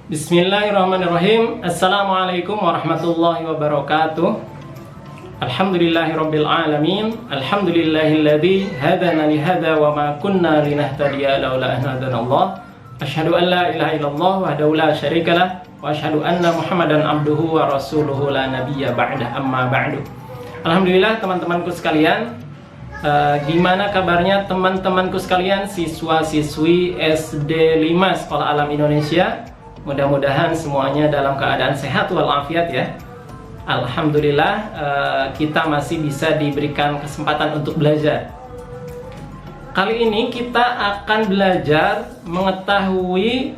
Bismillahirrahmanirrahim. Assalamualaikum warahmatullahi wabarakatuh. Alhamdulillahirabbil alamin. Alhamdulillahilladzi hadana li hadza wa ma kunna linahtadiya laula an hadanallah. Asyhadu an la ilaha illallah wahdahu la syarikalah wa asyhadu anna Muhammadan abduhu wa rasuluhu la nabiyya ba'dah, amma ba'du. Alhamdulillah teman-temanku sekalian, gimana kabarnya teman-temanku sekalian, siswa-siswi SD 5 Sekolah Alam Indonesia? Mudah-mudahan semuanya dalam keadaan sehat walafiat ya. Alhamdulillah, kita masih bisa diberikan kesempatan untuk belajar. Kali ini kita akan belajar mengetahui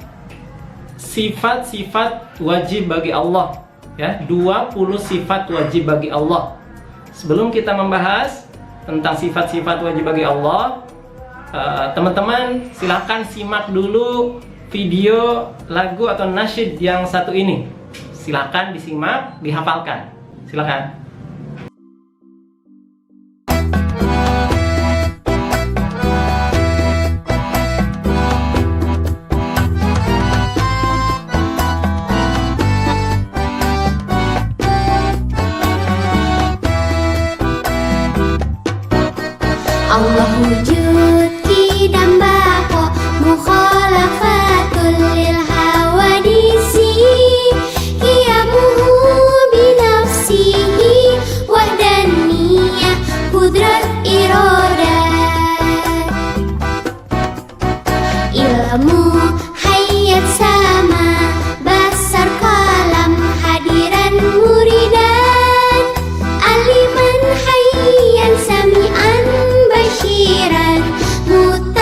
sifat-sifat wajib bagi Allah ya, 20 sifat wajib bagi Allah. Sebelum kita membahas tentang sifat-sifat wajib bagi Allah, teman-teman silakan simak dulu video lagu atau nasyid yang satu ini. Silakan disimak, dihafalkan. Silakan. Allah wujud kidam bako mukhalafatul lil hawadisi qiyamuhu binafsihi wahdaniyah qudrat iradat ilmu hayat sama basar kalam hadiran muridan aliman hayyan sami'an basyiran mutakalliman.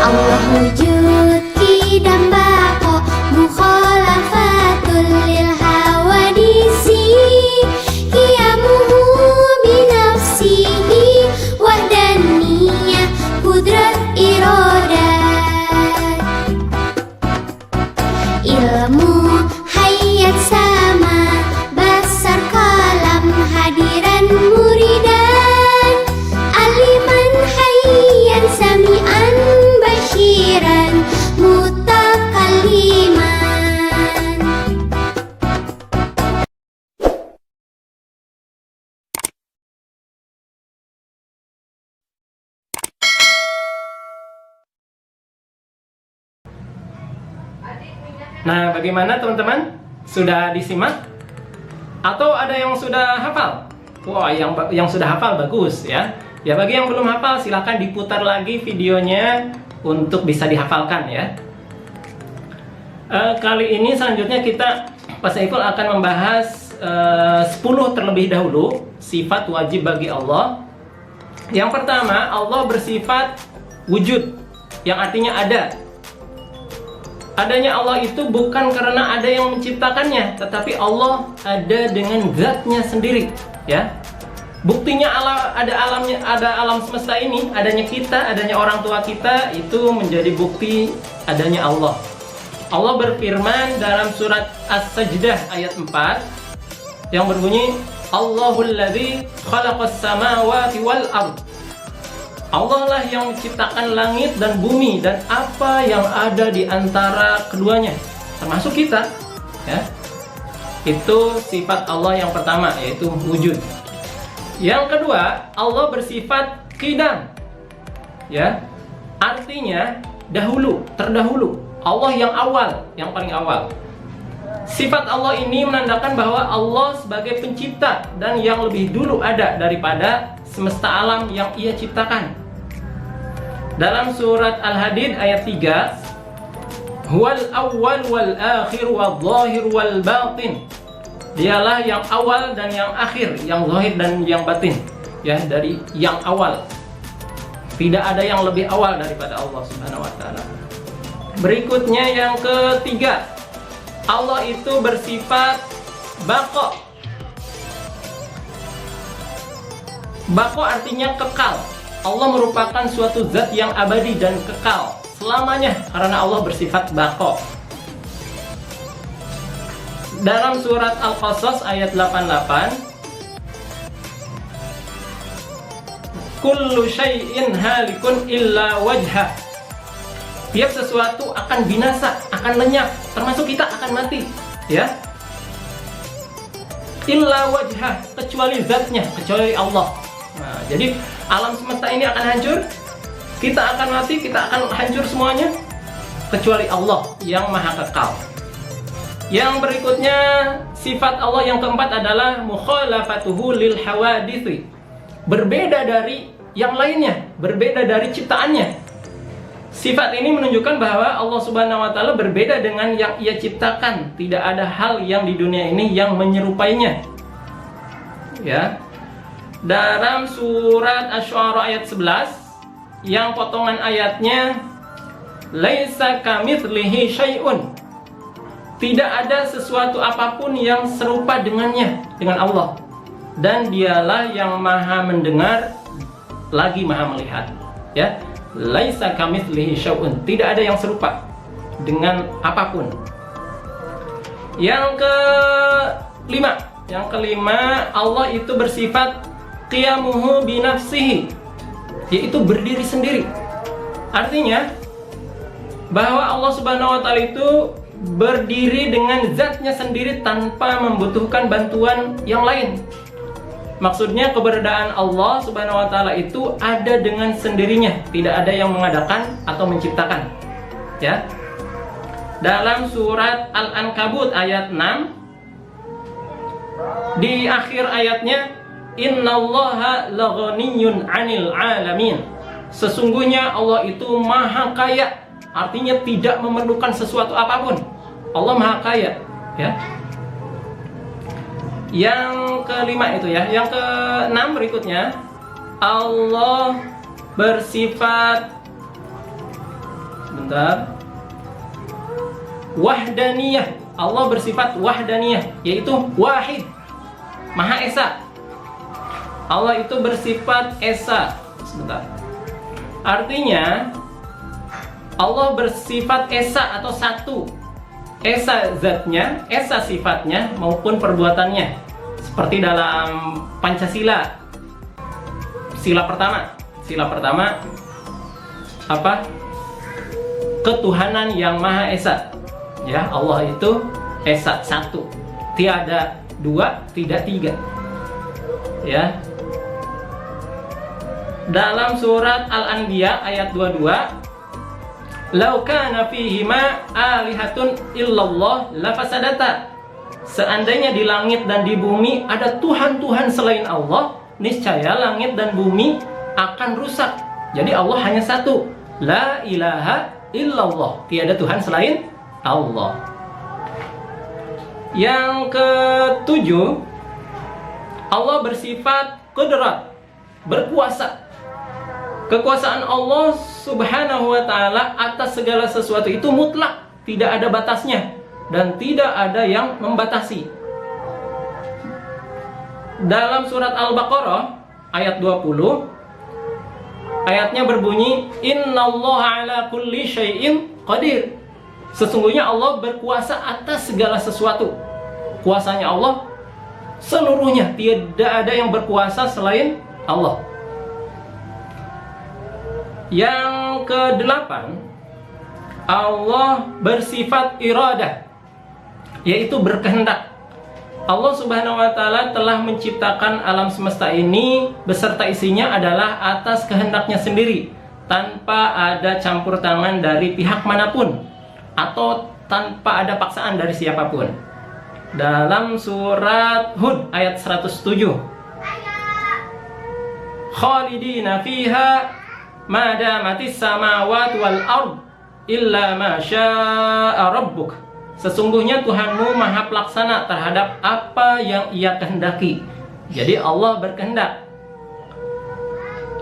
Allah wujud kidam bako mukhalafatul lil hawadisi qiyamuhu binafsihi wahdaniyah qudrat iradat ilmu hayat sama basar kalam hadiran muridan aliman hayyan sami'an basyiran mutakalliman. Nah, bagaimana teman-teman? Sudah disimak? Atau ada yang sudah hafal? Wah, yang sudah hafal bagus ya. Ya, bagi yang belum hafal silahkan diputar lagi videonya untuk bisa dihafalkan ya. Kali ini selanjutnya Pak Saiful akan membahas 10 terlebih dahulu sifat wajib bagi Allah. Yang pertama, Allah bersifat wujud, yang artinya ada. Adanya Allah itu bukan karena ada yang menciptakannya, tetapi Allah ada dengan zatnya sendiri ya. Buktinya ada alam semesta ini, adanya kita, adanya orang tua kita, itu menjadi bukti adanya Allah. Allah berfirman dalam surat As-Sajdah ayat 4 yang berbunyi, Allahul ladzi khalaqas samawati wal ard. Allah lah yang menciptakan langit dan bumi dan apa yang ada di antara keduanya, termasuk kita ya. Itu sifat Allah yang pertama, yaitu wujud. Yang kedua, Allah bersifat qidam ya, artinya dahulu, terdahulu. Allah yang awal, yang paling awal. Sifat Allah ini menandakan bahwa Allah sebagai pencipta dan yang lebih dulu ada daripada semesta alam yang Ia ciptakan. Dalam surat Al-Hadid ayat 3, Huwal awwal wal akhir wal zahir wal batin. Dialah yang awal dan yang akhir, yang zahir dan yang batin ya, dari yang awal. Tidak ada yang lebih awal daripada Allah Subhanahu wa taala. Berikutnya yang ketiga, Allah itu bersifat baqa. Baqo artinya kekal. Allah merupakan suatu zat yang abadi dan kekal selamanya karena Allah bersifat baqo. Dalam surat Al-Qasas ayat 88, kullu syai'in halikun illa wajha. Tiap sesuatu akan binasa, akan lenyap, termasuk kita akan mati, ya. Illa wajha, kecuali zatnya, kecuali Allah. Nah, jadi alam semesta ini akan hancur, kita akan mati, kita akan hancur semuanya, kecuali Allah yang maha kekal. Yang berikutnya, sifat Allah yang keempat adalah mukhalafatuhu lil hawadithi. Berbeda dari yang lainnya, berbeda dari ciptaannya. Sifat ini menunjukkan bahwa Allah Subhanahu wa taala berbeda dengan yang Ia ciptakan. Tidak ada hal yang di dunia ini yang menyerupainya. Ya. Dalam surat Asy-Syu'ara ayat 11, yang potongan ayatnya laisa kamitslihi syai'un. Tidak ada sesuatu apapun yang serupa dengannya, dengan Allah. Dan dialah yang maha mendengar lagi maha melihat. Ya, laisa kamitslihi syai'un. Tidak ada yang serupa dengan apapun. Yang kelima, Allah itu bersifat qiyamuhu binafsihi, yaitu berdiri sendiri. Artinya bahwa Allah Subhanahu wa taala itu berdiri dengan zatnya sendiri tanpa membutuhkan bantuan yang lain. Maksudnya keberadaan Allah Subhanahu wa taala itu ada dengan sendirinya, tidak ada yang mengadakan atau menciptakan. Ya. Dalam surat Al-Ankabut ayat 6, di akhir ayatnya, innallaha laghaniyyun 'anil 'alamin. Sesungguhnya Allah itu maha kaya, artinya tidak memerlukan sesuatu apapun. Allah maha kaya, ya. Yang kelima itu ya. Yang keenam berikutnya, Allah bersifat wahdaniyah. Allah bersifat wahdaniyah, yaitu wahid, maha esa. Allah itu bersifat esa. Artinya Allah bersifat esa atau satu. Esa zatnya, esa sifatnya maupun perbuatannya. Seperti dalam Pancasila. Sila pertama apa? Ketuhanan yang Maha Esa. Ya, Allah itu esa, satu. Tiada dua, tidak tiga. Ya. Dalam surat Al-Anbiya ayat 22, lau kana fihima alihatun illallah lafasadata. Seandainya di langit dan di bumi ada Tuhan-Tuhan selain Allah, niscaya langit dan bumi akan rusak. Jadi Allah hanya satu. La ilaha illallah. Tiada Tuhan selain Allah. Yang ketujuh, Allah bersifat qudrat, berkuasa. Kekuasaan Allah Subhanahu wa taala atas segala sesuatu itu mutlak, tidak ada batasnya dan tidak ada yang membatasi. Dalam surat Al-Baqarah ayat 20, ayatnya berbunyi, innallaha ala kulli syai'in qadir. Sesungguhnya Allah berkuasa atas segala sesuatu. Kuasanya Allah seluruhnya, tidak ada yang berkuasa selain Allah. Yang kedelapan, Allah bersifat iradah, yaitu berkehendak. Allah Subhanahu wa taala telah menciptakan alam semesta ini beserta isinya adalah atas kehendaknya sendiri, tanpa ada campur tangan dari pihak manapun atau tanpa ada paksaan dari siapapun. Dalam surat Hud ayat 107, khalidina fiha madamatis samawati wal ard illa ma syaa rabbuk. Sesungguhnya Tuhanmu maha pelaksana terhadap apa yang Ia kehendaki. Jadi Allah berkehendak.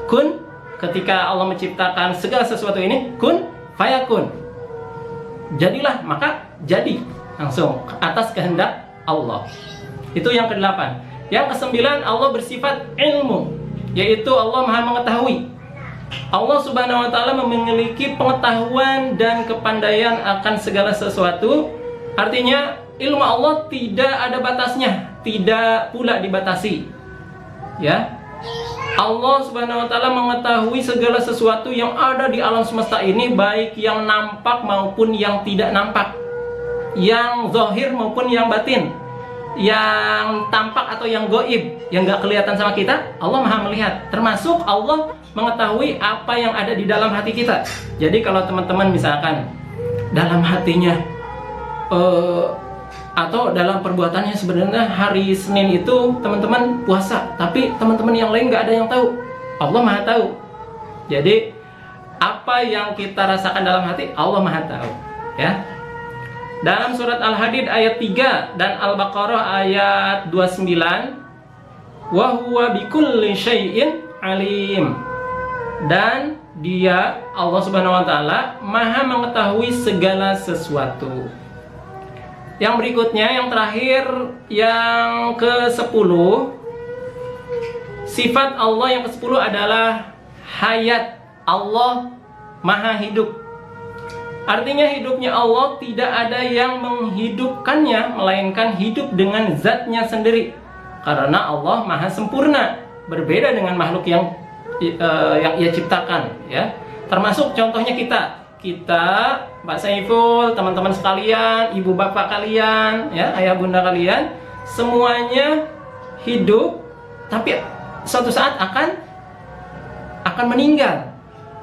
Kun, ketika Allah menciptakan segala sesuatu ini, kun fayakun. Jadilah, maka jadi. Langsung atas kehendak Allah. Itu yang kedelapan. Yang kesembilan, Allah bersifat ilmu. yaitu Allah Maha mengetahui. Allah Subhanahu wa taala memiliki pengetahuan dan kepandaian akan segala sesuatu. Artinya ilmu Allah tidak ada batasnya, tidak pula dibatasi. Ya. Allah Subhanahu wa taala mengetahui segala sesuatu yang ada di alam semesta ini, baik yang nampak maupun yang tidak nampak, yang zahir maupun yang batin, yang tampak atau yang gaib, yang nggak kelihatan sama kita. Allah Maha melihat. Termasuk Allah mengetahui apa yang ada di dalam hati kita. Jadi kalau teman-teman misalkan dalam hatinya atau dalam perbuatannya sebenarnya hari Senin itu teman-teman puasa, tapi teman-teman yang lain nggak ada yang tahu, Allah Maha tahu. Jadi apa yang kita rasakan dalam hati Allah Maha tahu, ya. Dalam surat Al-Hadid ayat 3 dan Al-Baqarah ayat 29, wa huwa bikulli syai'in alim. Dan Dia, Allah Subhanahu wa taala, Maha mengetahui segala sesuatu. Yang berikutnya, yang terakhir, yang ke-10, sifat Allah yang ke-10 adalah hayat. Allah Maha hidup. Artinya hidupnya Allah tidak ada yang menghidupkannya, melainkan hidup dengan zatnya sendiri. Karena Allah Maha sempurna, berbeda dengan makhluk yang Ia ciptakan, ya. Termasuk contohnya kita, Pak Saiful, teman-teman sekalian, ibu bapak kalian, ya, ayah bunda kalian, semuanya hidup, tapi suatu saat akan meninggal.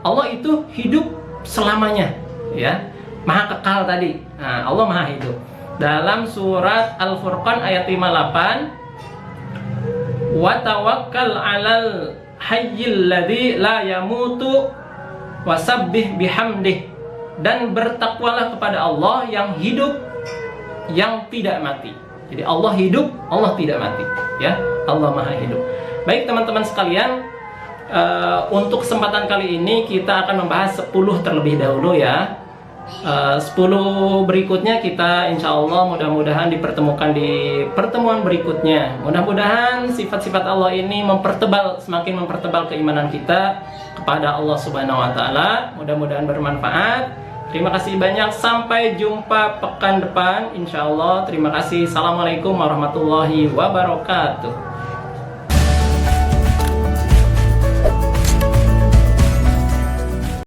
Allah itu hidup selamanya, ya, Maha kekal tadi. Nah, Allah Maha hidup. Dalam surat Al-Furqan ayat 58, wa tawakkal 'alal hayyil ladzi la yamutu wasabbih bihamdih, dan bertakwalah kepada Allah yang hidup, yang tidak mati. Jadi Allah hidup, Allah tidak mati, ya. Allah Maha hidup. Baik teman-teman sekalian, untuk kesempatan kali ini kita akan membahas 10 terlebih dahulu, ya. 10 berikutnya kita insya Allah mudah-mudahan dipertemukan di pertemuan berikutnya. Mudah-mudahan sifat-sifat Allah ini semakin mempertebal keimanan kita kepada Allah Subhanahu wa taala. Mudah-mudahan bermanfaat. Terima kasih banyak, sampai jumpa pekan depan insya Allah. Terima kasih. Assalamualaikum warahmatullahi wabarakatuh.